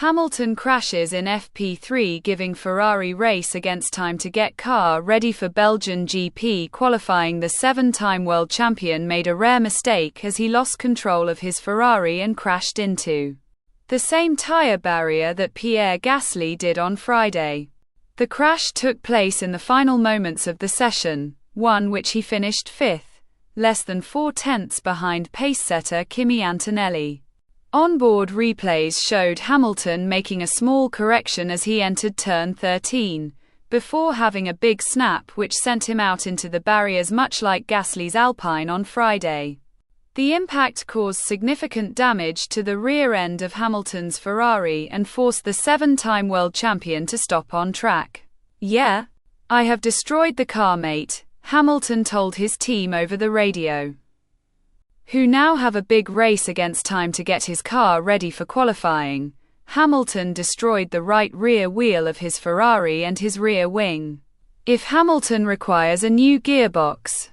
Hamilton crashes in FP3, giving Ferrari race against time to get car ready for Belgian GP qualifying. The seven-time world champion made a rare mistake as he lost control of his Ferrari and crashed into the same tyre barrier that Pierre Gasly did on Friday. The crash took place in the final moments of the session, one which he finished fifth, less than 4/10 behind pacesetter Kimi Antonelli. Onboard replays showed Hamilton making a small correction as he entered turn 13, before having a big snap which sent him out into the barriers, much like Gasly's Alpine on Friday. The impact caused significant damage to the rear end of Hamilton's Ferrari and forced the seven-time world champion to stop on track. "Yeah, I have destroyed the car, mate," Hamilton told his team over the radio, who now have a big race against time to get his car ready for qualifying. Hamilton destroyed the right rear wheel of his Ferrari and his rear wing. If Hamilton requires a new gearbox,